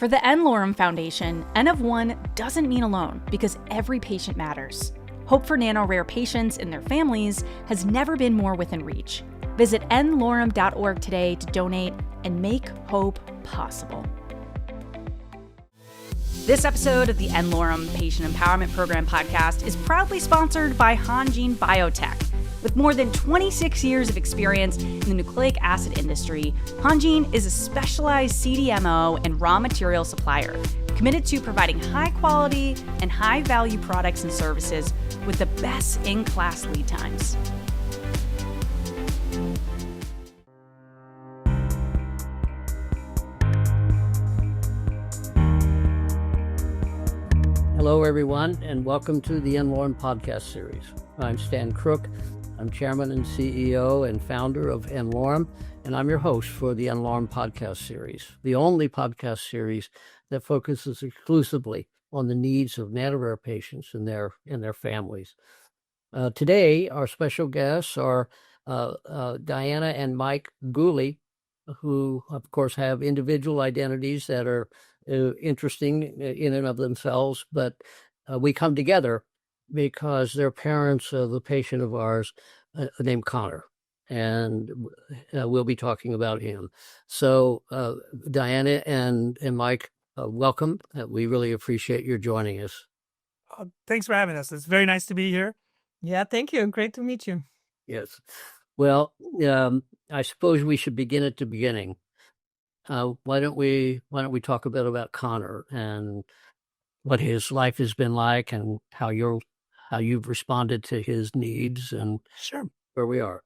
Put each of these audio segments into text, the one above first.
For the n-Lorem Foundation, N of 1 doesn't mean alone because every patient matters. Hope for nano-rare patients and their families has never been more within reach. Visit n-Lorem.org today to donate and make hope possible. This episode of the n-Lorem Patient Empowerment Program podcast is proudly sponsored by Hanjin Biotech. With more than 26 years of experience in the nucleic acid industry, Hanjin is a specialized CDMO and raw material supplier committed to providing high-quality and high-value products and services with the best-in-class lead times. Hello, everyone, and welcome to the n-Lorem podcast series. I'm Stan Crook. I'm chairman and CEO and founder of n-Lorem, and I'm your host for the n-Lorem podcast series, the only podcast series that focuses exclusively on the needs of nano-rare patients and their families. Today, our special guests are Diana and Mike Gooley, who, of course, have individual identities that are interesting in and of themselves, but we come together because they're parents of a patient of ours named Connor, and we'll be talking about him. So, Diana and Mike, welcome. We really appreciate your joining us. Thanks for having us. It's very nice to be here. Yeah, thank you. Great to meet you. Yes. Well, I suppose we should begin at the beginning. Why don't we talk a bit about Connor and what his life has been like and how you've responded to his needs and Sure. where we are.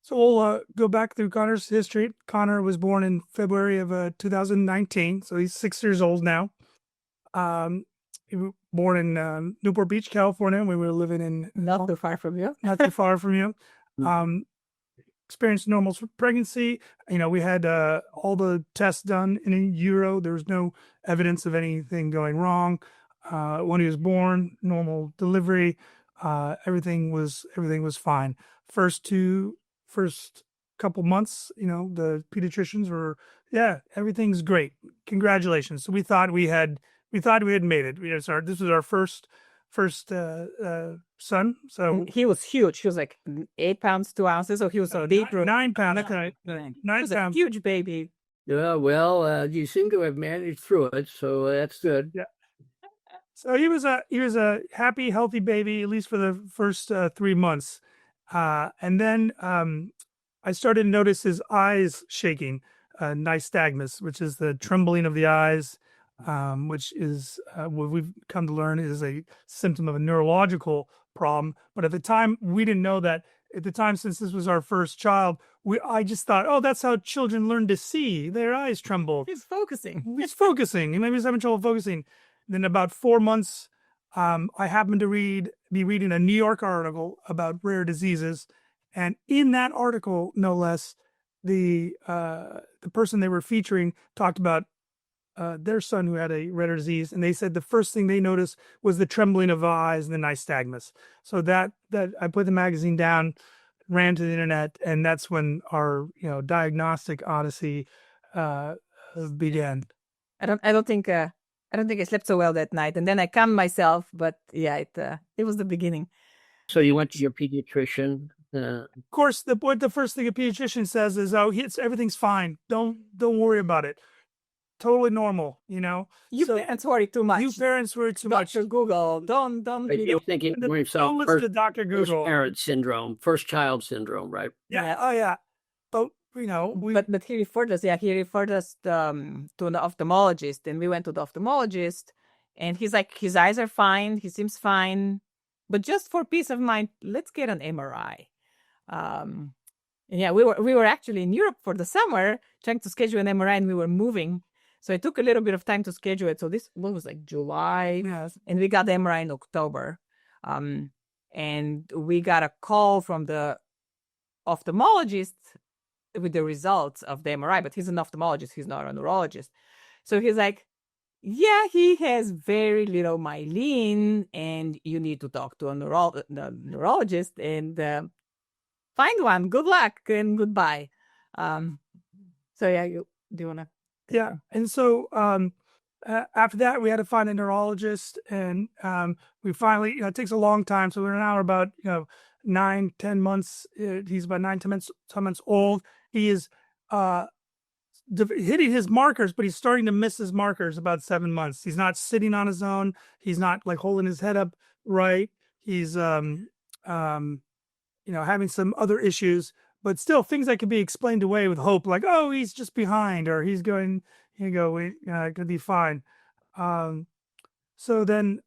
So we'll go back through Connor's history. Connor was born in February of 2019, so he's 6 years old now. He was born in Newport Beach, California. We were living in Not too far from you. not too far from you. Experienced normal pregnancy. We had all the tests done in utero. There was no evidence of anything going wrong. When he was born, normal delivery. Everything was fine. First couple months, the pediatricians were, everything's great. Congratulations. So we thought we had made it. This was our first son. So And he was huge. He was like 8 pounds, 2 ounces. So he was a big 9 pounds. He 9 was a pounds. huge baby. Yeah, well, you seem to have managed through it, so that's good. Yeah. So he was a happy, healthy baby, at least for the first 3 months. And then I started to notice his eyes shaking, nystagmus, which is the trembling of the eyes, which is what we've come to learn is a symptom of a neurological problem. But at the time, we didn't know that. At the time, since this was our first child, I just thought, oh, that's how children learn to see. Their eyes tremble. He's focusing. He's focusing. Maybe he's having trouble focusing. Then about 4 months, I happened to be reading a New York article about rare diseases. And in that article, no less, the person they were featuring talked about their son who had a rare disease. And they said the first thing they noticed was the trembling of eyes and the nystagmus. So that I put the magazine down, ran to the internet, and that's when our diagnostic odyssey began. I don't think I slept so well that night. And then I calmed myself. But yeah, it was the beginning. So you went to your pediatrician. Of course, the first thing a pediatrician says is, "Oh, everything's fine. Don't worry about it. Totally normal." You parents worry too much. You parents worry too much. Dr. Google, don't. You're thinking to yourself, Don't listen to Dr. Google. first parent syndrome, first child syndrome, right? Yeah. Oh, yeah. But But he referred us. Yeah, he referred us to an ophthalmologist, and we went to the ophthalmologist, and he's like, his eyes are fine. He seems fine, but just for peace of mind, let's get an MRI. Yeah, we were actually in Europe for the summer trying to schedule an MRI, and we were moving. So it took a little bit of time to schedule it. So this was like July, yes. and we got the MRI in October. And we got a call from the ophthalmologist with the results of the MRI, but he's an ophthalmologist. He's not a neurologist. So he's like, yeah, he has very little myelin, and you need to talk to a neurologist and find one. Good luck and goodbye. So yeah, do you want to? Yeah. And so after that, we had to find a neurologist, and we finally, it takes a long time. So we're now about 9-10 months. He's about 10 months old. He is hitting his markers, but he's starting to miss his markers about 7 months. He's not sitting on his own. He's not like holding his head up right. He's having some other issues, but still things that can be explained away with hope, like, oh, he's just behind, or he's going, gonna be fine. So then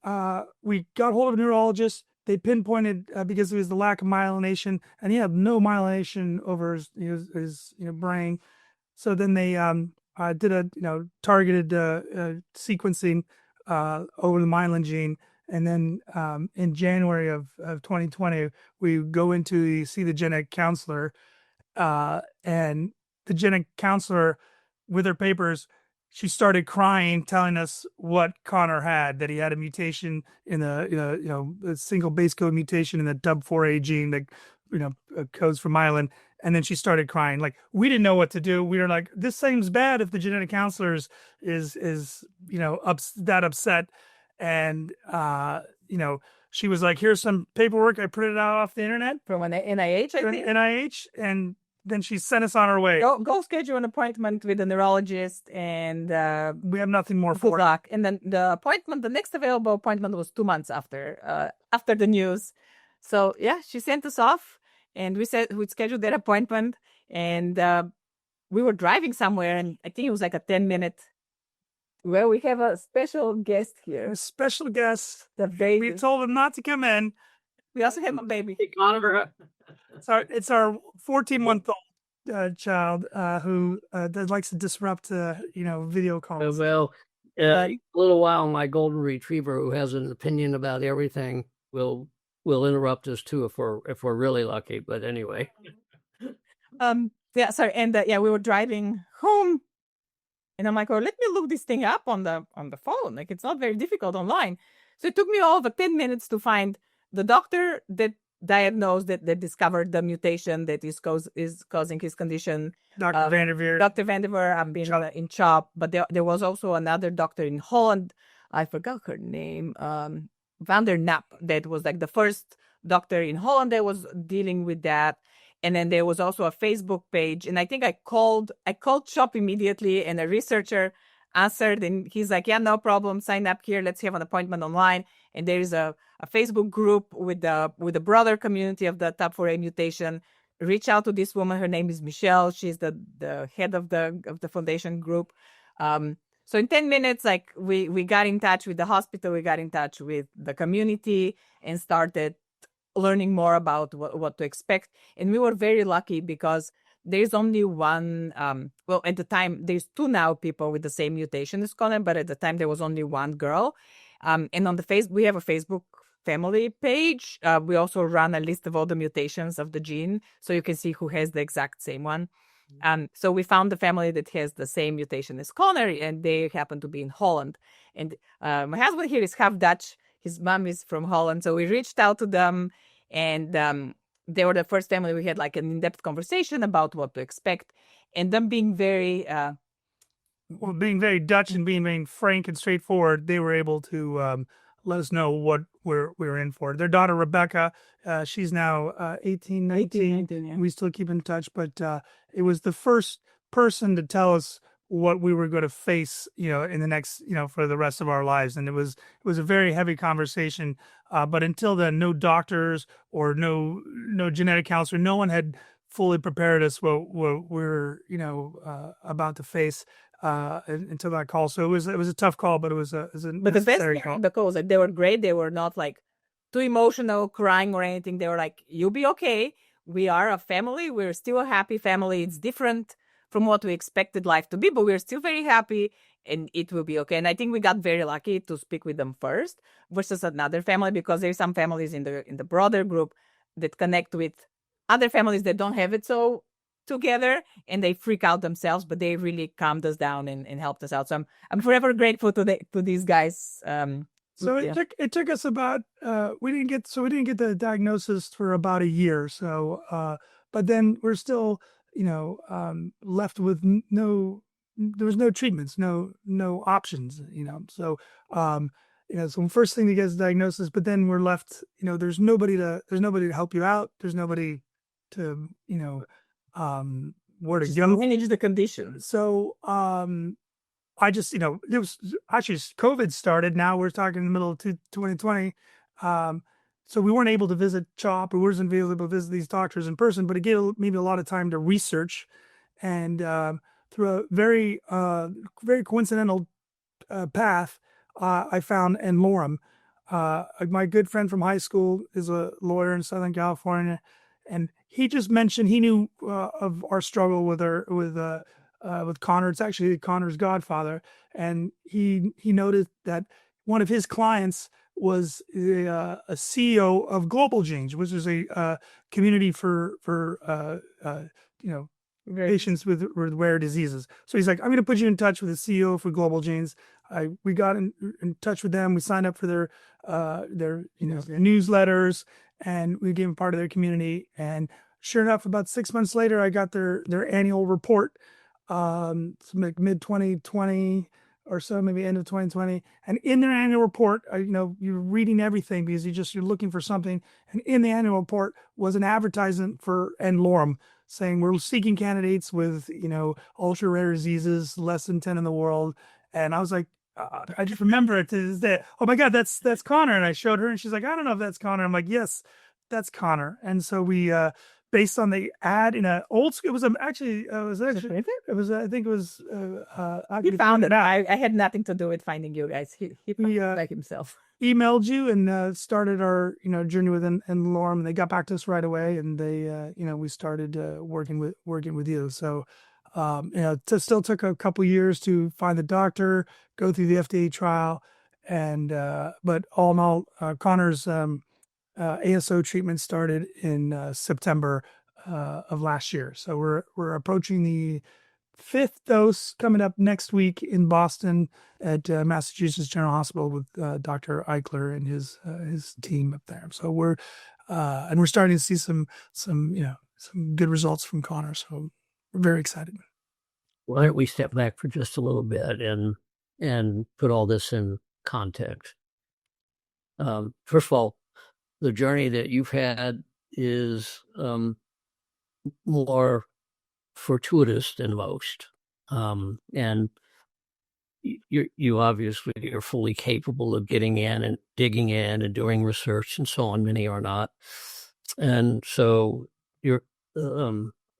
we got hold of a neurologist. They pinpointed because it was the lack of myelination, and he had no myelination over his brain. So then they did a targeted sequencing over the myelin gene, and then in January of 2020, we go into see the genetic counselor, and the genetic counselor, with her papers, she started crying, telling us what Connor had, that he had a mutation in a single base code mutation in the TUBB4A gene that codes for myelin. And then she started crying. Like, we didn't know what to do. We were like, this seems bad if the genetic counselor is that upset. And she was like, here's some paperwork I printed out off the internet from an NIH, I think. NIH, and then she sent us on our way. Go schedule an appointment with a neurologist, and we have nothing more for good luck. And then the next available appointment was 2 months after the news. So yeah, she sent us off, and we said we'd schedule that appointment, and we were driving somewhere, and I think it was like a 10-minute. Well, we have a special guest here. A special guest. The baby. We told him not to come in. We also have a baby. Hey, Connor. It's our 14-month-old child who that likes to disrupt video calls. Well, a little while, my golden retriever, who has an opinion about everything, will interrupt us too if we're really lucky. But anyway. Yeah. Sorry. And we were driving home, and I'm like, oh, let me look this thing up on the phone. Like, it's not very difficult online. So it took me all of 10 minutes to find the doctor that diagnosed that discovered the mutation that is causing his condition. Dr. Vanderveer. Dr. Vanderveer, I'm being in CHOP, but there was also another doctor in Holland. I forgot her name. Van der Nap, that was like the first doctor in Holland that was dealing with that. And then there was also a Facebook page, and I think I called CHOP immediately, and a researcher answered, and he's like, yeah, no problem, sign up here, let's have an appointment online. And there is a Facebook group with the broader community of the TUBB4A mutation. Reach out to this woman. Her name is Michelle. She's the head of the foundation group. So in 10 minutes, like we got in touch with the hospital, we got in touch with the community, and started learning more about what to expect. And we were very lucky because there's only one, at the time, there's 2 now people with the same mutation as Connor, but at the time there was only one girl. And on we have a Facebook family page. We also run a list of all the mutations of the gene, so you can see who has the exact same one. So we found the family that has the same mutation as Connor, and they happen to be in Holland. And my husband here is half Dutch. His mom is from Holland. So we reached out to them, and they were the first family we had like an in-depth conversation about what to expect. And them being very... being very Dutch and being very frank and straightforward, they were able to let us know what we're in for. Their daughter, Rebecca, she's now 18, 19. Yeah. We still keep in touch, but it was the first person to tell us what we were going to face, in the next, for the rest of our lives. And it was a very heavy conversation. But until then, no doctors or no genetic counselor, no one had fully prepared us what we're, about to face until that call. So it was a tough call, but it was a necessary call. The calls, they were great. They were not like too emotional, crying or anything. They were like, you'll be okay. We are a family. We're still a happy family. It's different from what we expected life to be, but we're still very happy, and it will be okay. And I think we got very lucky to speak with them first versus another family, because there's some families in the broader group that connect with other families that don't have it so together, and they freak out themselves, but they really calmed us down and helped us out. So I'm forever grateful to these guys. So it took us about we didn't get the diagnosis for about a year. So but then we're still left with no there was no treatments, no options, So, so first thing to get is diagnosis, but then we're left, there's nobody to help you out. There's nobody to, where to Just go. manage the conditions. So, I just, it was actually COVID started. Now we're talking in the middle of 2020. So we weren't able to visit CHOP. We wasn't able to visit these doctors in person, but it gave maybe a lot of time to research. And through a very coincidental path, I found n-Lorem. My good friend from high school is a lawyer in Southern California, and he just mentioned he knew of our struggle with Connor. It's actually Connor's godfather, and he noted that one of his clients was a CEO of Global Genes, which is a community for patients with rare diseases. So he's like, I'm going to put you in touch with the CEO for Global Genes. We got in touch with them. We signed up for their newsletters, and we became part of their community. And sure enough, about 6 months later, I got their annual report. Like mid 2020 or so, maybe end of 2020. And in their annual report, you're reading everything because you're looking for something. And in the annual report was an advertisement for n-Lorem saying we're seeking candidates with, ultra rare diseases, less than 10 in the world. And I was like, I just remember it to this day. Oh my God, that's Connor. And I showed her and she's like, I don't know if that's Connor. I'm like, yes, that's Connor. And so we, based on the ad in an old school, I think it was, He found it. I had nothing to do with finding you guys. He found it like himself. Emailed you and started our, journey with n-Lorem, and they got back to us right away, and they, we started working with you. So, it still took a couple years to find the doctor, go through the FDA trial, and but all in all, Connor's ASO treatment started in September of last year. So we're approaching the 5th dose coming up next week in Boston at Massachusetts General Hospital with Dr. Eichler and his team up there. So we're starting to see some good results from Connor. So we're very excited. Why don't we step back for just a little bit and put all this in context? First of all, the journey that you've had is more fortuitous than most, and you obviously are fully capable of getting in and digging in and doing research and so on. Many are not, and so you're.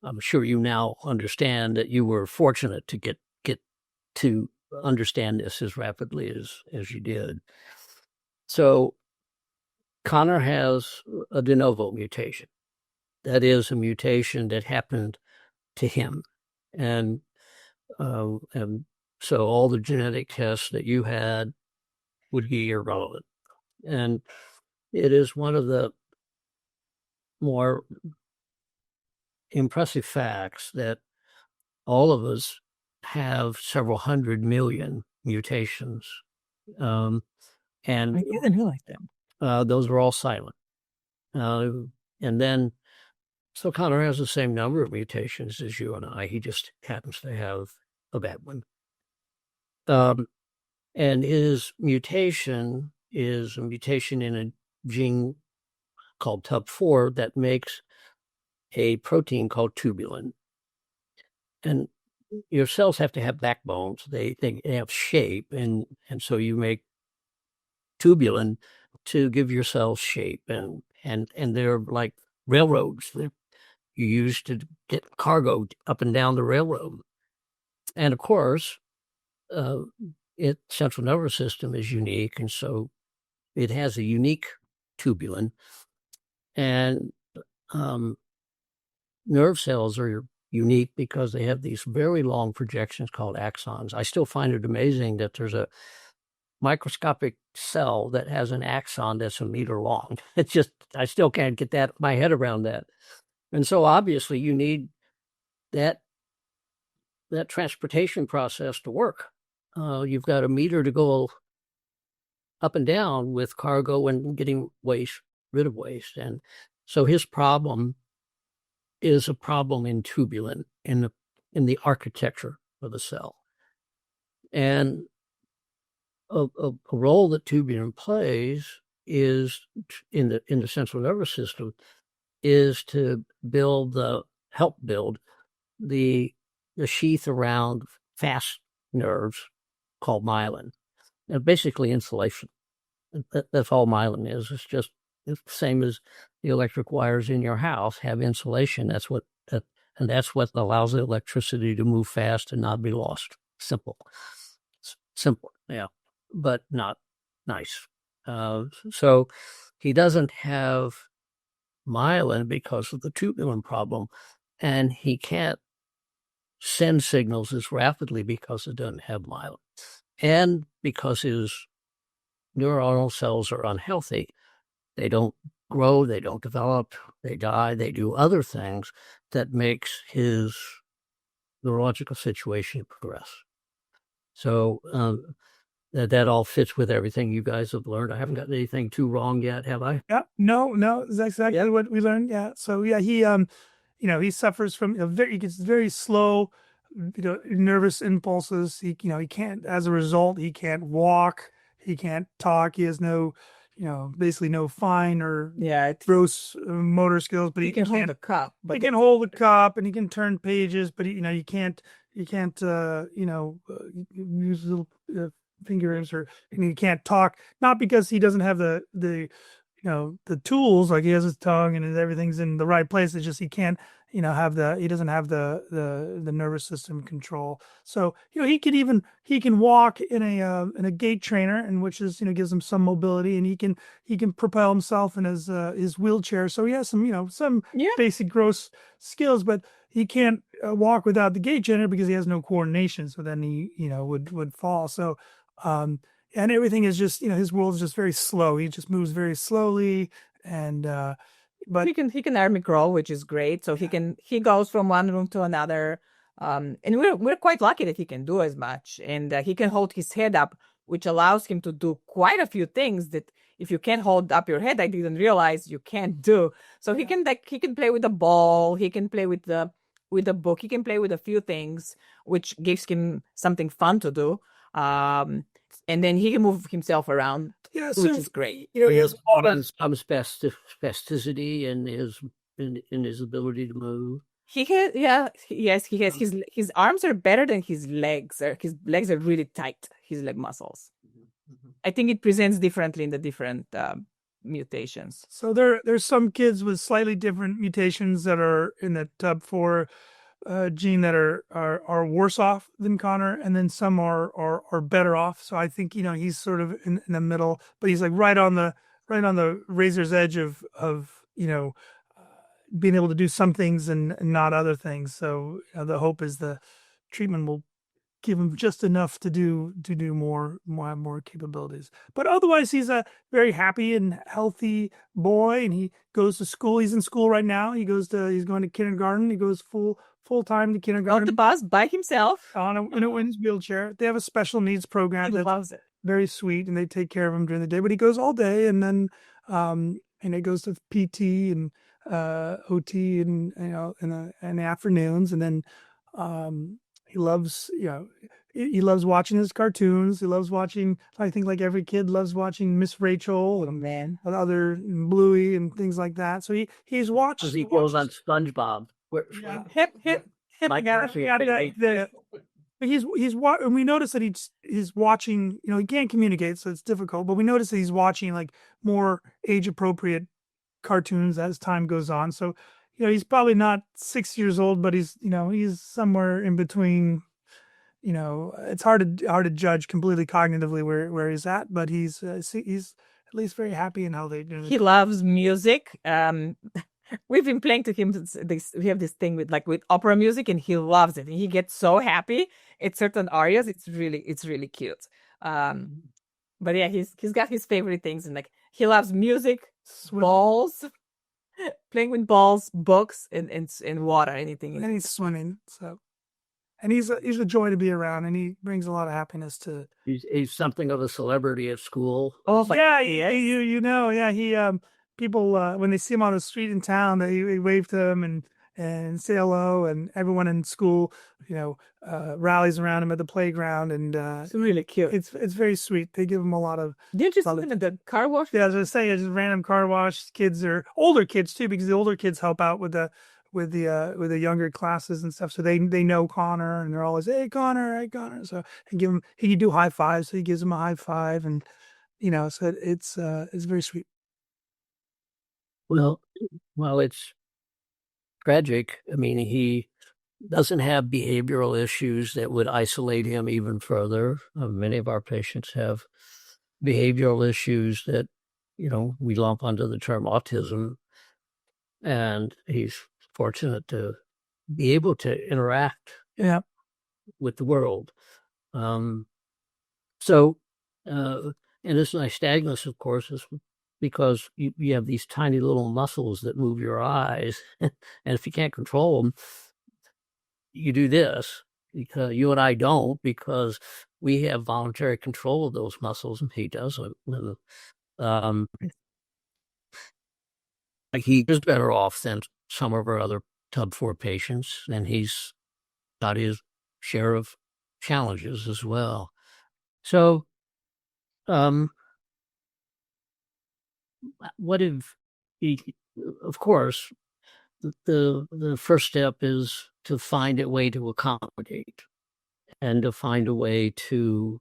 I'm sure you now understand that you were fortunate to get to understand this as rapidly as you did. So Connor has a de novo mutation. That is a mutation that happened to him. And so all the genetic tests that you had would be irrelevant. And it is one of the more impressive facts that all of us have several 100 million mutations. And I didn't know like that. Those are all silent. And then, so Connor has the same number of mutations as you and I. He just happens to have a bad one. And his mutation is a mutation in a gene called TUBB4 that makes a protein called tubulin. And your cells have to have backbones. They have shape, and so you make tubulin to give your cells shape, and they're like railroads that you use to get cargo up and down the railroad. And of course, its central nervous system is unique, and so it has a unique tubulin. And nerve cells are unique because they have these very long projections called axons. I still find it amazing that there's a microscopic cell that has an axon that's a meter long. It's just, I still can't get my head around that. And so obviously you need that transportation process to work. You've got a meter to go up and down with cargo and getting rid of waste. And so his problem is a problem in tubulin, in the architecture of the cell. And a role that tubulin plays is in the central nervous system is to help build the sheath around fast nerves called myelin. And basically insulation. That's all myelin is. It's the same as the electric wires in your house have insulation. That's what allows the electricity to move fast and not be lost. Simple, yeah, but not nice. So he doesn't have myelin because of the tubulin problem, and he can't send signals as rapidly because it doesn't have myelin, and because his neuronal cells are unhealthy. They don't grow, they don't develop, they die, they do other things that makes his neurological situation progress. So that all fits with everything you guys have learned. I haven't gotten anything too wrong yet, have I? Yeah, no, that's exactly what we learned. Yeah. So yeah, he suffers from he gets very slow, nervous impulses. He can't, as a result, he can't walk, he can't talk, he has no, basically no fine or gross motor skills, but he can hold a cup. But he can hold a cup and he can turn pages, but he can't use little fingers, and he can't talk, not because he doesn't have the tools, like he has his tongue and everything's in the right place. It's just he can't he doesn't have the nervous system control. So he can walk in a gait trainer, and which is gives him some mobility, and he can propel himself in his wheelchair. So he has some basic gross skills, but he can't walk without the gait trainer because he has no coordination. So then he would fall. So and everything is just his world is just very slow. He just moves very slowly, and but he can army crawl, which is great. So he goes from one room to another, and we're quite lucky that he can do as much, and he can hold his head up, which allows him to do quite a few things that if you can't hold up your head, I didn't realize you can't do. So he can play with the ball, he can play with the book, he can play with a few things, which gives him something fun to do. And then he can move himself around, which is great. He has some spasticity in his ability to move. He has. His arms are better than his legs. His legs are really tight. His leg muscles. I think it presents differently in the different mutations. So there's some kids with slightly different mutations that are in the TUBB4 gene that are worse off than Connor, and then some are better off. So I think he's sort of in the middle, but he's like right on the razor's edge of being able to do some things and not other things. So the hope is the treatment will give him just enough to do more capabilities. But otherwise, he's a very happy and healthy boy, and he goes to school. He's in school right now. He's going to kindergarten. He goes full time to kindergarten. On the bus by himself in a wheelchair. They have a special needs program. He loves it. Very sweet, and they take care of him during the day. But he goes all day, and then and he goes to PT and OT and in the afternoons, and then he loves he loves watching his cartoons. He loves watching, I think, like every kid loves watching Miss Rachel and other Bluey and things like that. So he's watching. He goes on SpongeBob. Hip. And we notice that he's watching. He can't communicate, so it's difficult. But we notice that he's watching like more age appropriate cartoons as time goes on. So he's probably not 6 years old, but he's somewhere in between. It's hard to judge completely cognitively where he's at, but he's at least very happy in how they do. He loves music. We've been playing to him we have this thing with opera music, and he loves it. And he gets so happy at certain arias. It's really cute. But yeah, he's got his favorite things, and he loves music, balls, playing with balls, books, and water, anything. And he's swimming, so. And he's a joy to be around, and he brings a lot of happiness to. He's something of a celebrity at school. Oh, yeah, he people when they see him on the street in town, they wave to him, and and say hello, and everyone in school, rallies around him at the playground, and It's really cute. it's very sweet. They give him a lot of. Didn't you see him at the car wash? Yeah, as I was saying, just random car wash. Kids are older kids too, because the older kids help out with the younger classes and stuff. So they know Connor, and they're always, hey Connor, hey Connor. So he can do high fives, so he gives him a high five, and so it's very sweet. Well, it's tragic. I mean, he doesn't have behavioral issues that would isolate him even further. Many of our patients have behavioral issues that, we lump under the term autism. And he's fortunate to be able to interact with the world. And this nystagmus, of course, is because you have these tiny little muscles that move your eyes. And if you can't control them, you do this. Because you and I don't, because we have voluntary control of those muscles, and he doesn't. He is better off than some of our other TUBB4 patients, and he's got his share of challenges as well. So, of course, the first step is to find a way to accommodate, and to find a way to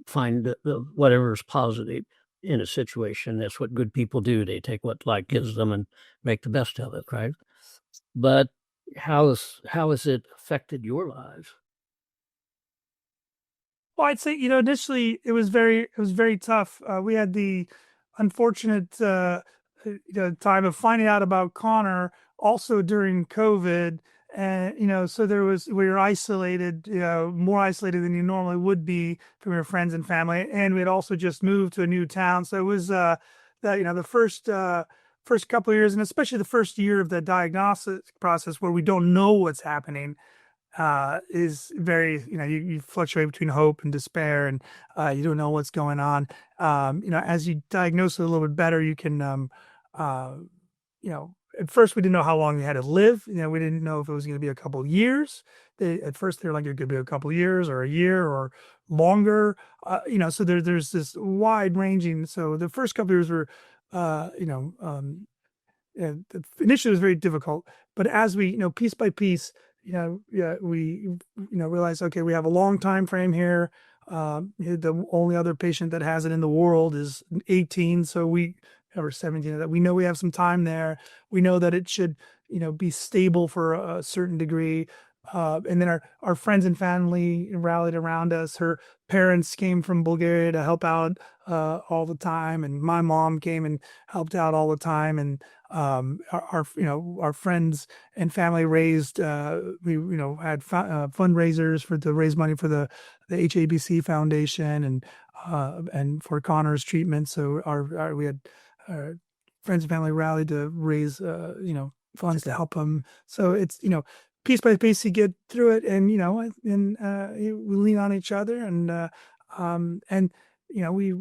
find whatever is positive in a situation. That's what good people do. They take what life gives them and make the best of it, right? But how has it affected your lives? Well, I'd say, initially it was very tough. We had the unfortunate time of finding out about Connor also during COVID. And, so we were isolated, more isolated than you normally would be from your friends and family. And we had also just moved to a new town. So it was, the first couple of years, and especially the first year of the diagnosis process, where we don't know what's happening, is very, you fluctuate between hope and despair, and you don't know what's going on. As you diagnose it a little bit better, you can, at first we didn't know how long you had to live. We didn't know if it was going to be a couple of years. At first they were like, it could be a couple of years or a year or longer. So there's this wide ranging. So the first couple of years were, initially it was very difficult, but as we, piece by piece, we, realized, okay, we have a long time frame here. The only other patient that has it in the world is 18. So or 17, that we know we have some time there. We know that it should, be stable for a certain degree. And then our friends and family rallied around us. Her parents came from Bulgaria to help out all the time, and my mom came and helped out all the time. And our friends and family raised, we had fundraisers to raise money for the HABC Foundation and for Connor's treatment. So we had friends and family rallied to raise funds to help him. So it's piece by piece you get through it, and we lean on each other, and we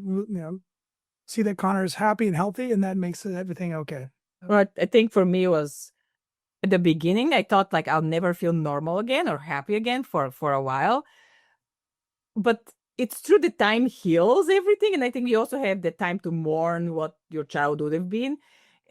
see that Connor is happy and healthy, and that makes everything okay. Well, I think for me was, at the beginning, I thought like I'll never feel normal again or happy again for a while. But it's true, the time heals everything. And I think you also have the time to mourn what your child would have been.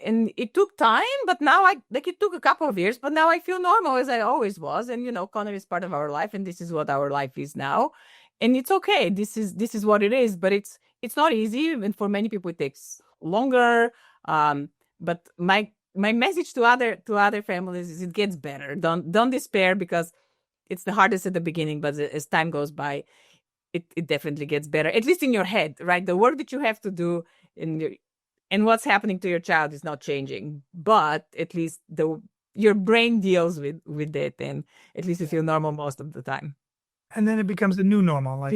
And it took time, but now it took a couple of years, but now I feel normal as I always was. And, Connor is part of our life, and this is what our life is now. And it's okay. This is what it is, but it's not easy. And for many people, it takes longer. But my message to other families is, it gets better. Don't despair, because it's the hardest at the beginning, but as time goes by, it definitely gets better, at least in your head, right? The work that you have to do and what's happening to your child is not changing, but at least your brain deals with it, and at least you feel normal most of the time. And then it becomes the new normal. Like,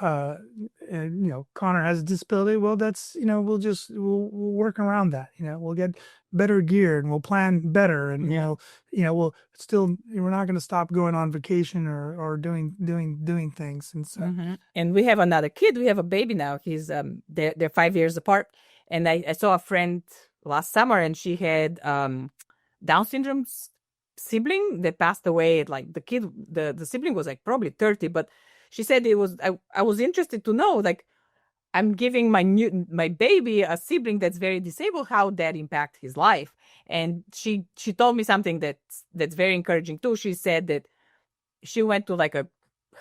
Connor has a disability. Well, that's, we'll work around that. We'll get better gear, and we'll plan better. And, we'll still, we're not going to stop going on vacation or doing things. And so, And we have another kid. We have a baby now. He's, they're 5 years apart. And I saw a friend last summer, and she had, Down syndrome sibling that passed away. Like the sibling was like probably 30, but she said I was interested to know, like, I'm giving my baby a sibling that's very disabled, how that impact his life. And she told me something that's very encouraging too. She said that she went to like a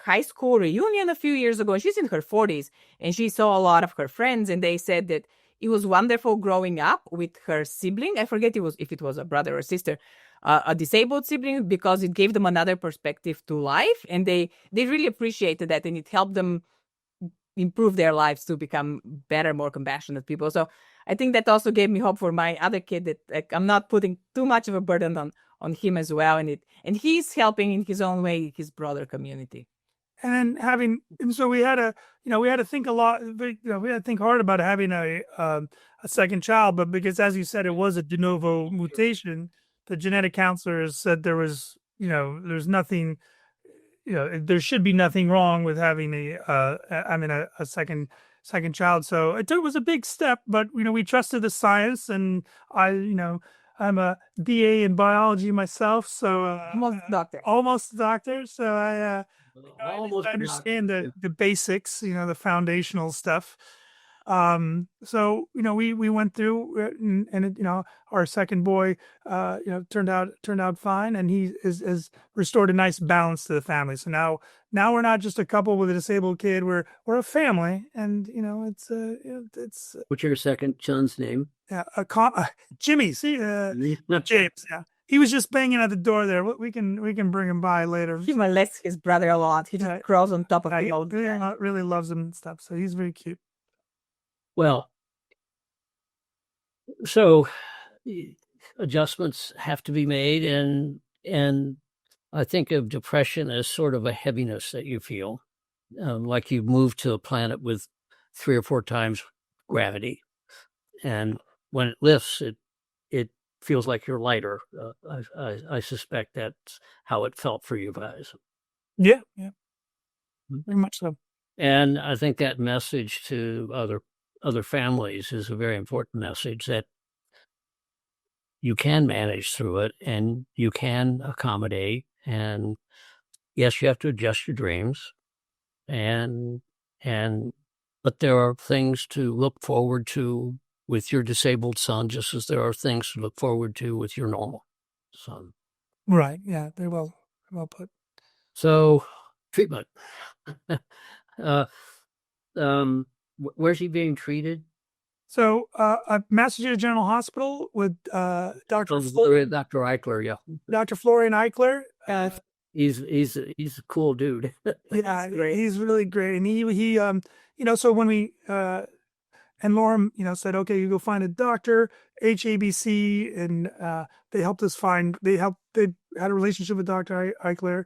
high school reunion a few years ago, and she's in her 40s, and she saw a lot of her friends, and they said that it was wonderful growing up with her sibling. I forget if it was a brother or sister, a disabled sibling, because it gave them another perspective to life, and they really appreciated that, and it helped them improve their lives to become better, more compassionate people. So I think that also gave me hope for my other kid, that like, I'm not putting too much of a burden on him as well, and he's helping in his own way his broader community. And so we had to think a lot, we had to think hard about having a second child, but because, as you said, it was a de novo mutation, the genetic counselors said there was, there's nothing, there should be nothing wrong with having a second child. So it was a big step, but we trusted the science, and I'm a BA in biology myself, so almost a doctor. So I understand the basics, the foundational stuff. So we went through, and our second boy turned out fine, and he has restored a nice balance to the family. So now we're not just a couple with a disabled kid, we're a family, and it's What's your second son's name? Jimmy. See, James. Yeah, he was just banging at the door there. We can bring him by later. He molests his brother a lot. He just crawls on top of him. He really loves him and stuff. So he's very cute. Well, so adjustments have to be made, and I think of depression as sort of a heaviness that you feel, like you've moved to a planet with 3 or 4 times gravity, and when it lifts, it feels like you're lighter. I suspect that's how it felt for you guys. Yeah, very much so. And I think that message to other families is a very important message, that you can manage through it and you can accommodate. And yes, you have to adjust your dreams, but there are things to look forward to with your disabled son, just as there are things to look forward to with your normal son. Right. Yeah. Very well put. So treatment. Where's he being treated? So, Massachusetts General Hospital with Dr. Eichler, yeah. Dr. Florian Eichler. He's a cool dude. Yeah, he's really great. And he so when we n-Lorem, said, okay, you go find a doctor, HABC, and they helped us find. They had a relationship with Dr. Eichler,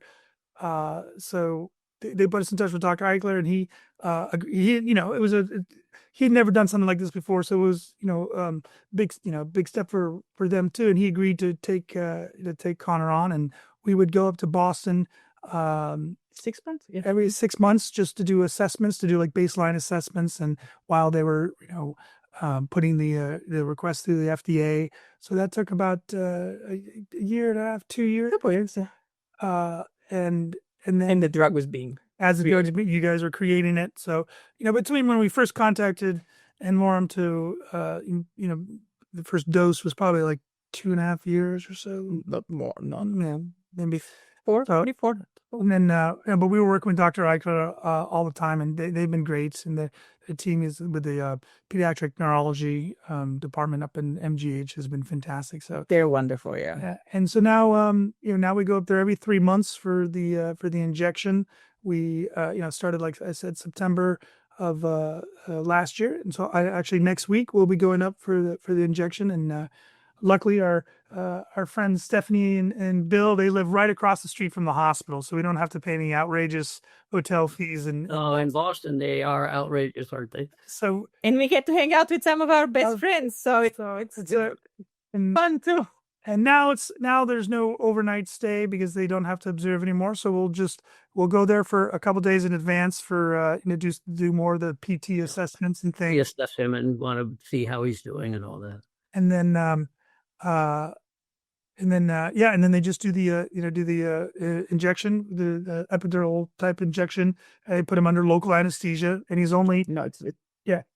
so they put us in touch with Dr. Eichler, and it was he'd never done something like this before, so it was big step for them too, and he agreed to take Connor on, and we would go up to Boston 6 months, every 6 months, just to do assessments, to do like baseline assessments, and while they were putting the request through the FDA, so that took about a year and a half, 2 years. Couple years, and then the drug was being you guys were creating it. So between when we first contacted n-Lorem to the first dose was probably like 2.5 years or so. Not more, maybe 4. And then but we were working with Dr. Eichler all the time, and they've been great. And the team is with the pediatric neurology department up in MGH has been fantastic. So they're wonderful, yeah. And so now now we go up there every 3 months for the injection. We started, like I said, September of last year, and so next week we'll be going up for the injection. And luckily our friends Stephanie and Bill, they live right across the street from the hospital, so we don't have to pay any outrageous hotel fees. And in Boston they are outrageous, aren't they? So, and we get to hang out with some of our best friends, so it's fun too. And now there's no overnight stay because they don't have to observe anymore. So we'll go there for a couple days in advance for do more of the PT assessments and things. We assess him and want to see how he's doing and all that. And then And then, and then they just do the, injection, the epidural type injection. They put him under local anesthesia, and he's only No,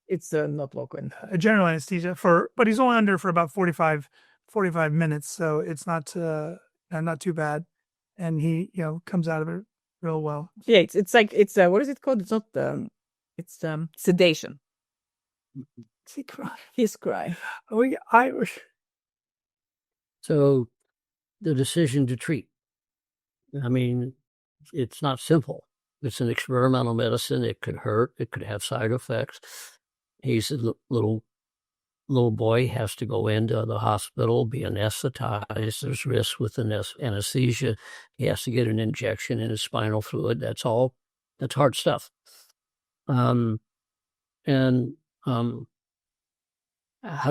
it's not local. a general anesthesia but he's only under for about 45 minutes, so it's not too bad, and he comes out of it real well. Yeah, it's like what is it called? It's not it's sedation. He's crying. So the decision to treat, I mean, it's not simple. It's an experimental medicine. It could hurt. It could have side effects. He's a little boy, has to go into the hospital, be anesthetized. There's risk with anesthesia. He has to get an injection in his spinal fluid. That's hard stuff. How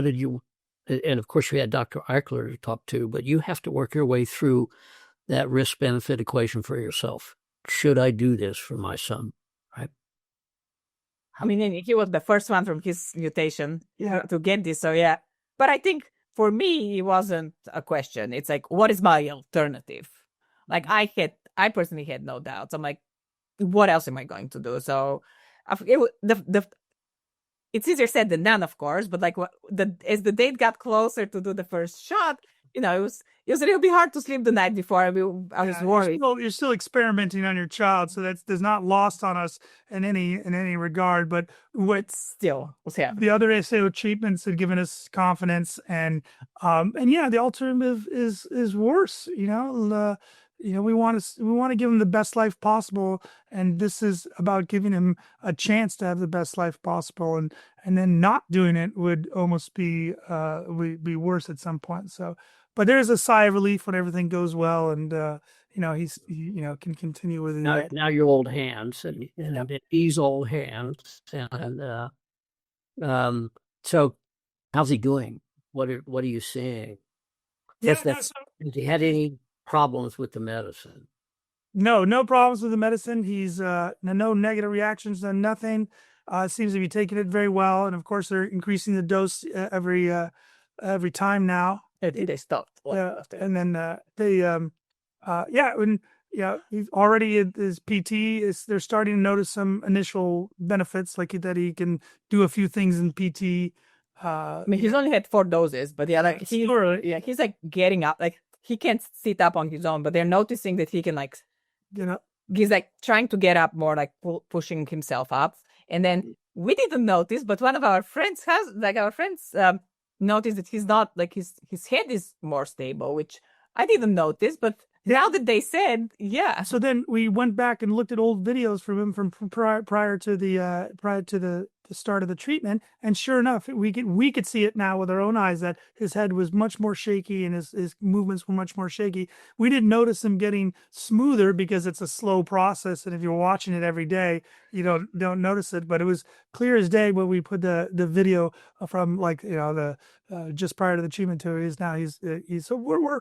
did you, and of course you had Dr. Eichler to talk to, but you have to work your way through that risk-benefit equation for yourself. Should I do this for my son? Right? I mean, he was the first one from his mutation to get this. So, yeah. But I think for me, it wasn't a question. It's like, what is my alternative? Like, I personally had no doubts. I'm like, what else am I going to do? So, it's easier said than done, of course. But like, as the date got closer to do the first shot, it was a little bit hard to sleep the night before. I was worried. You're still experimenting on your child, so that's not lost on us in any regard. But still was happening. The other ASO treatments had given us confidence, and the alternative is worse. We want to give him the best life possible, and this is about giving him a chance to have the best life possible, and then not doing it would almost be worse at some point. So, but there's a sigh of relief when everything goes well, and he can continue with it. Now you're old hands, and he's old hands, and so how's he doing? What are you seeing? Has he had any problems with the medicine? No problems with the medicine. He's no negative reactions, nothing. Seems to be taking it very well, and of course they're increasing the dose every time now. They stopped. And then he's already at his PT. They're starting to notice some initial benefits, like that he can do a few things in PT. I mean, he's only had 4 doses, but he's like getting up, like. He can't sit up on his own, but they're noticing that he can he's like trying to get up more, like pushing himself up. And then we didn't notice, but one of our friends noticed that he's not like his head is more stable, which I didn't notice, but now that they said, yeah. So then we went back and looked at old videos from him from prior to the start of the treatment, and sure enough, we could see it now with our own eyes that his head was much more shaky and his movements were much more shaky. We didn't notice him getting smoother because it's a slow process, and if you're watching it every day, you don't notice it. But it was clear as day when we put the video from just prior to the treatment to his now he's so we're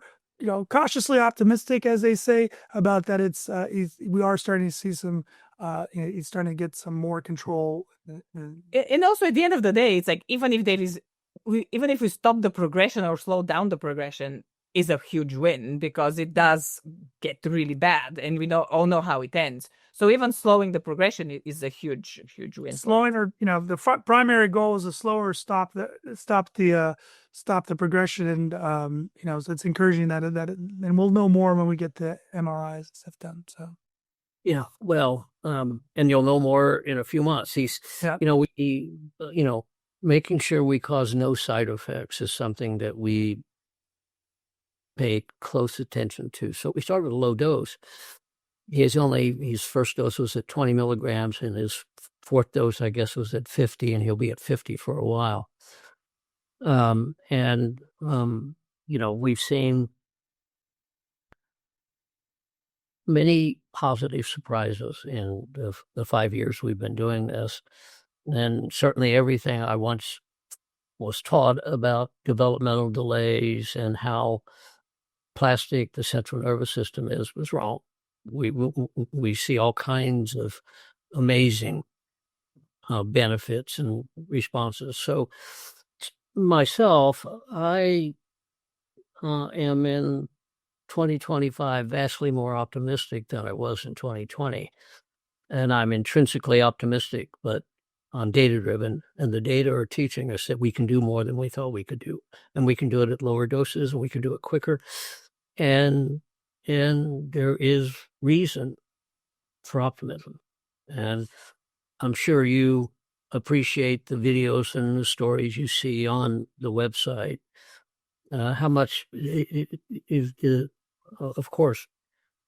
cautiously optimistic, as they say, about that. We are starting to see some. He's starting to get some more control. And also, at the end of the day, it's like even if we stop the progression or slow down the progression, is a huge win, because it does get really bad, and we all know how it ends. So even slowing the progression is a huge win. Slowing, or the primary goal is to slow or stop the progression, and so it's encouraging that, and we'll know more when we get the MRIs and stuff done. So. Yeah, well, and you'll know more in a few months. Making sure we cause no side effects is something that we pay close attention to. So we started with a low dose. His first dose was at 20 milligrams, and his 4th dose, I guess, was at 50, and he'll be at 50 for a while. We've seen many positive surprises in the 5 years we've been doing this. And certainly everything I once was taught about developmental delays and how plastic the central nervous system was wrong. We see all kinds of amazing benefits and responses. So myself, I am in 2025 vastly more optimistic than I was in 2020. And I'm intrinsically optimistic, but I'm data-driven, and the data are teaching us that we can do more than we thought we could do. And we can do it at lower doses, and we can do it quicker. And there is reason for optimism. And I'm sure you appreciate the videos and the stories you see on the website. How much is of course,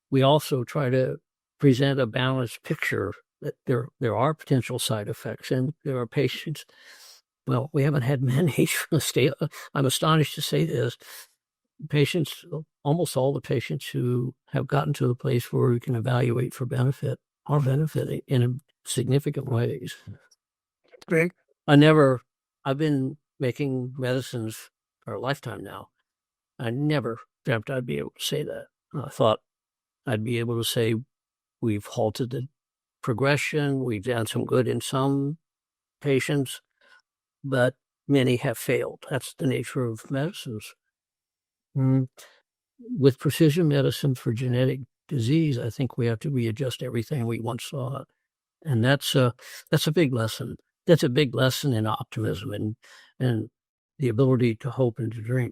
we also try to present a balanced picture that there are potential side effects and there are patients. Well, we haven't had many. I'm astonished to say this. Patients, almost all the patients who have gotten to the place where we can evaluate for benefit are benefiting in significant ways. Great. I've been making medicines for a lifetime now. I never dreamt I'd be able to say that. I thought I'd be able to say we've halted the progression, we've done some good in some patients, but many have failed. That's the nature of medicines. With precision medicine for genetic disease, I think we have to readjust everything we once thought. And that's a big lesson. That's a big lesson in optimism and the ability to hope and to dream.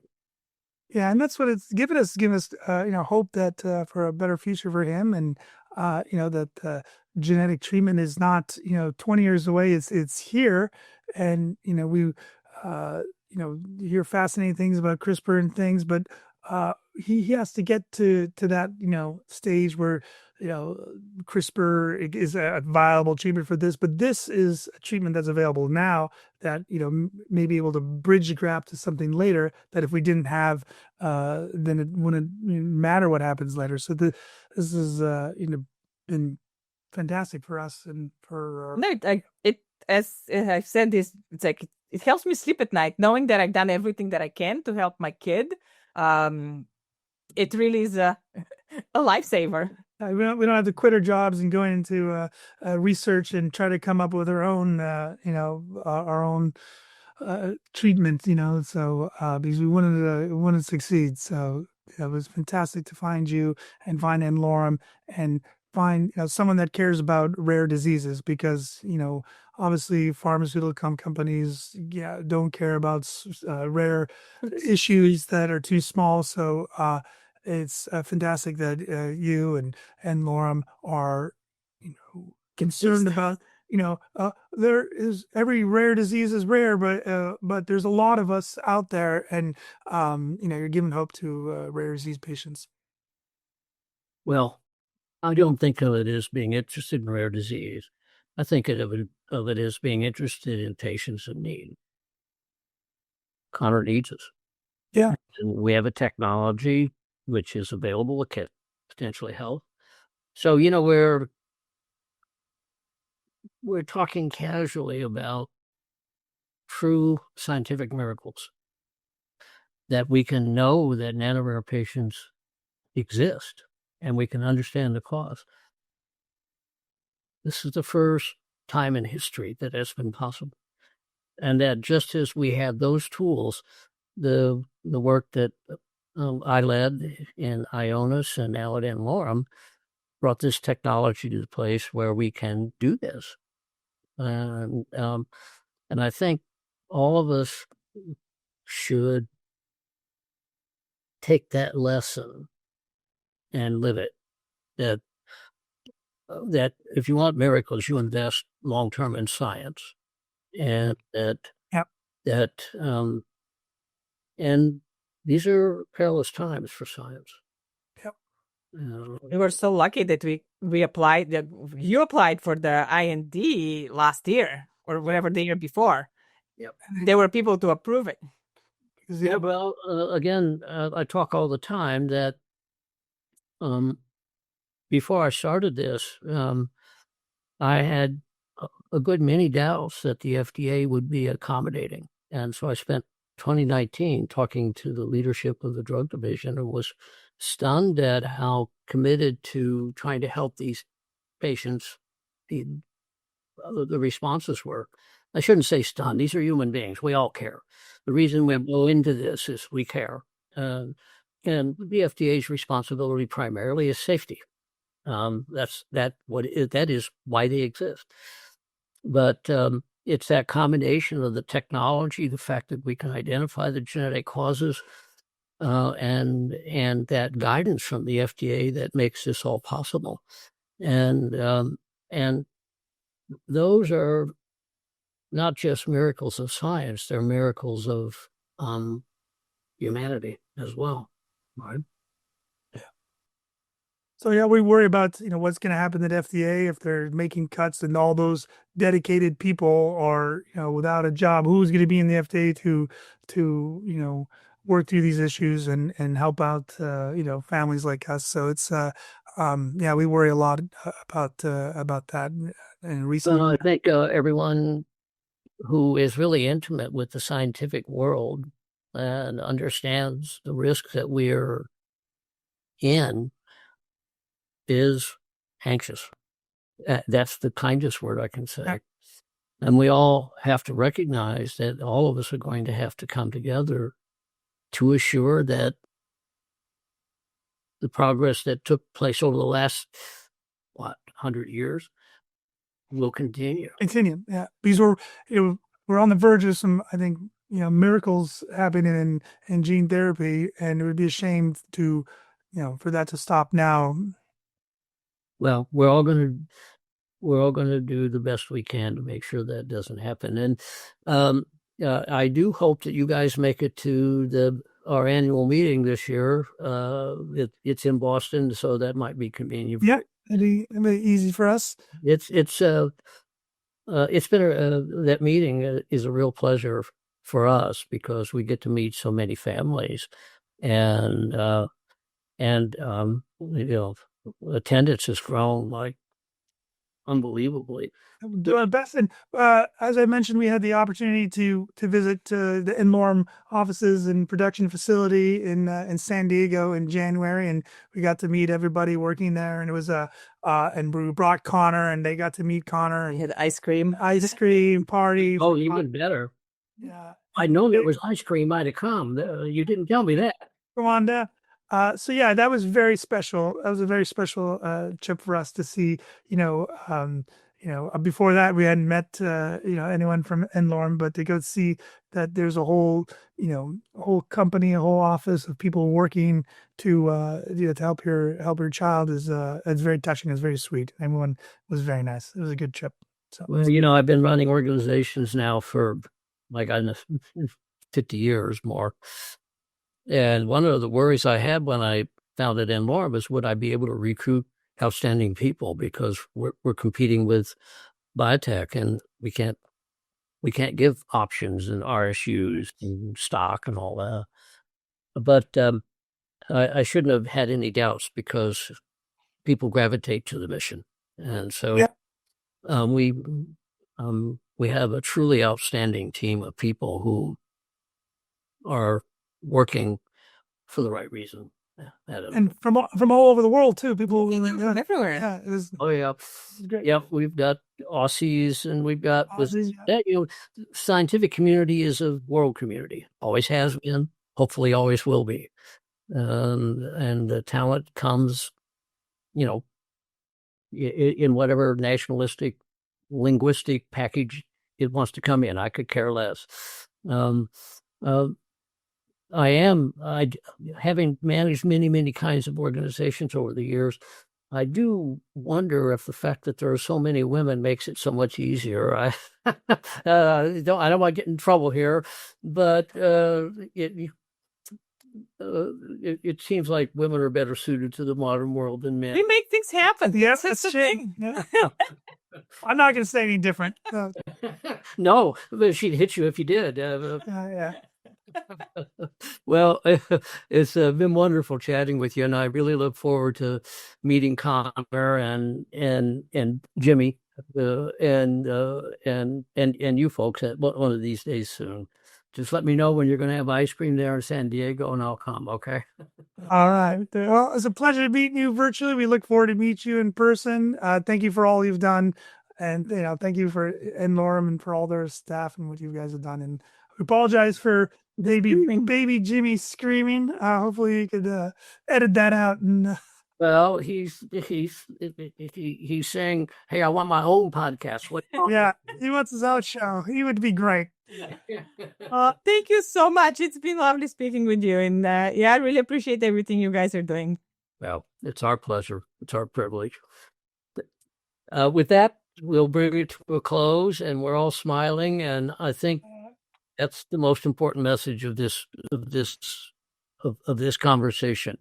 Yeah, and that's what it's given us hope that for a better future for him, and that genetic treatment is not 20 years away. It's here, and we you hear fascinating things about CRISPR and things, but he has to get to that stage where CRISPR is a viable treatment for this, but this is a treatment that's available now that may be able to bridge the gap to something later that if we didn't have, then it wouldn't matter what happens later. So this is been fantastic for us and for as I've said this, it's like it helps me sleep at night knowing that I've done everything that I can to help my kid. It really is a lifesaver. We don't have to quit our jobs and go into research and try to come up with our own our own treatment. So because we wanted to succeed. So it was fantastic to find you and find n-Lorem and find someone that cares about rare diseases, because obviously pharmaceutical companies don't care about rare issues that are too small. So it's fantastic that you and n-Lorem are concerned about there is every rare disease is rare, but there's a lot of us out there, and you're giving hope to rare disease patients. Well, I don't think of it as being interested in rare disease. I think of it as being interested in patients in need. Connor needs us. Yeah. And we have a technology which is available, it can potentially help. So, we're talking casually about true scientific miracles, that we can know that nanorare patients exist and we can understand the cause. This is the first time in history that has been possible. And that just as we had those tools, the work that I led in Ionis and now at n-Lorem brought this technology to the place where we can do this. And I think all of us should take that lesson and live it. That if you want miracles, you invest long-term in science, and and these are perilous times for science. Yep. We were so lucky that we applied. That you applied for the IND last year or whatever the year before. Yep. There were people to approve it. Yeah. Well, again, I talk all the time that before I started this, I had a good many doubts that the FDA would be accommodating. And so I spent 2019 talking to the leadership of the drug division and was stunned at how committed to trying to help these patients the responses were. I shouldn't say stunned. These are human beings. We all care. The reason we go into this is we care. And the FDA's responsibility primarily is safety. That is why they exist. But it's that combination of the technology, the fact that we can identify the genetic causes, and that guidance from the FDA that makes this all possible. And those are not just miracles of science; they're miracles of humanity as well, right? So yeah, we worry about what's going to happen at FDA if they're making cuts and all those dedicated people are without a job. Who's going to be in the FDA to work through these issues and help out families like us? So it's yeah, we worry a lot about that. And recently, I think everyone who is really intimate with the scientific world and understands the risks that we're in is anxious. That's the kindest word I can say. And we all have to recognize that all of us are going to have to come together to assure that the progress that took place over the last, 100 years will continue. Yeah. Because we're on the verge of some, I think, miracles happening in gene therapy, and it would be a shame to, for that to stop now. Well, we're all going to do the best we can to make sure that doesn't happen. And I do hope that you guys make it to our annual meeting this year. It's in Boston, so that might be convenient. Yeah, it'd be easy for us. It's been that meeting is a real pleasure for us because we get to meet so many families, and attendance has grown like unbelievably. Do our best. And as I mentioned, we had the opportunity to visit the n-Lorem offices and production facility in San Diego in January, and we got to meet everybody working there. And it was and we brought Connor, and they got to meet Connor. We had ice cream party. Oh, even better. Yeah, I know there was ice cream. I'd have come. You didn't tell me that. Come on down. So yeah, that was very special. That was a very special trip for us to see. Before that we hadn't met anyone from n-Lorem, but to go see that there's a whole whole company, a whole office of people working to help your child is it's very touching. It's very sweet. Everyone was very nice. It was a good trip. So well, I've been running organizations now for 50 years more. And one of the worries I had when I founded n-Lorem was, would I be able to recruit outstanding people, because we're competing with biotech, and we can't give options and RSUs and stock and all that. But I shouldn't have had any doubts, because people gravitate to the mission, and so yeah. We have a truly outstanding team of people who are working for the right reason. And from all over the world too. People from everywhere. Yeah, it was. Oh yeah, great. Yep. We've got Aussies, and we've got Aussies, that. Scientific community is a world community. Always has been. Hopefully, always will be. And the talent comes, in whatever nationalistic, linguistic package it wants to come in. I could care less. Having managed many kinds of organizations over the years, I do wonder if the fact that there are so many women makes it so much easier. I don't want to get in trouble here, but it seems like women are better suited to the modern world than men. We make things happen. Yes, that's the true. thing. Yeah. I'm not going to say any different. No. No, but she'd hit you if you did. Yeah. Well, it's been wonderful chatting with you, and I really look forward to meeting Connor and Jimmy and you folks at one of these days soon. Just let me know when you're going to have ice cream there in San Diego, and I'll come. Okay. All right. Well, it's a pleasure meeting you virtually. We look forward to meet you in person. Thank you for all you've done, and thank you for n-Lorem and for all their staff and what you guys have done. And apologize for baby Jimmy screaming. Hopefully you could edit that out. And Well, he's saying, "Hey, I want my own podcast." What? yeah, he wants his own show. He would be great. Thank you so much. It's been lovely speaking with you. And I really appreciate everything you guys are doing. Well, it's our pleasure. It's our privilege. With that, we'll bring it to a close, and we're all smiling. And I think that's the most important message of this conversation: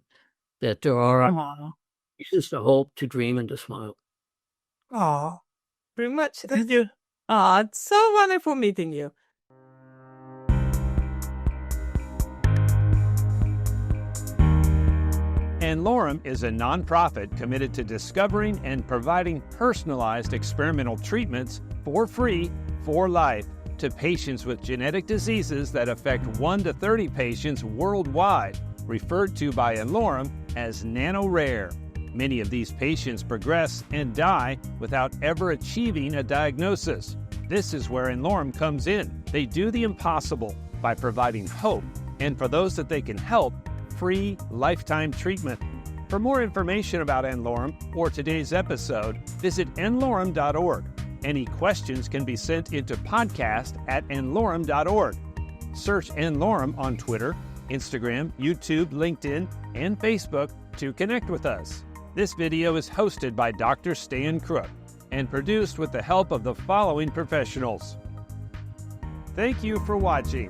that there are reasons to hope, to dream, and to smile. Aw, Pretty much. thank you. It's so wonderful meeting you. n-Lorem is a nonprofit committed to discovering and providing personalized experimental treatments for free, for life, to patients with genetic diseases that affect 1 to 30 patients worldwide, referred to by n-Lorem as nano-rare. Many of these patients progress and die without ever achieving a diagnosis. This is where n-Lorem comes in. They do the impossible by providing hope, and for those that they can help, free lifetime treatment. For more information about n-Lorem or today's episode, visit n-Lorem.org. Any questions can be sent into podcast@n-Lorem.org. Search n-Lorem on Twitter, Instagram, YouTube, LinkedIn, and Facebook to connect with us. This video is hosted by Dr. Stan Crook and produced with the help of the following professionals. Thank you for watching.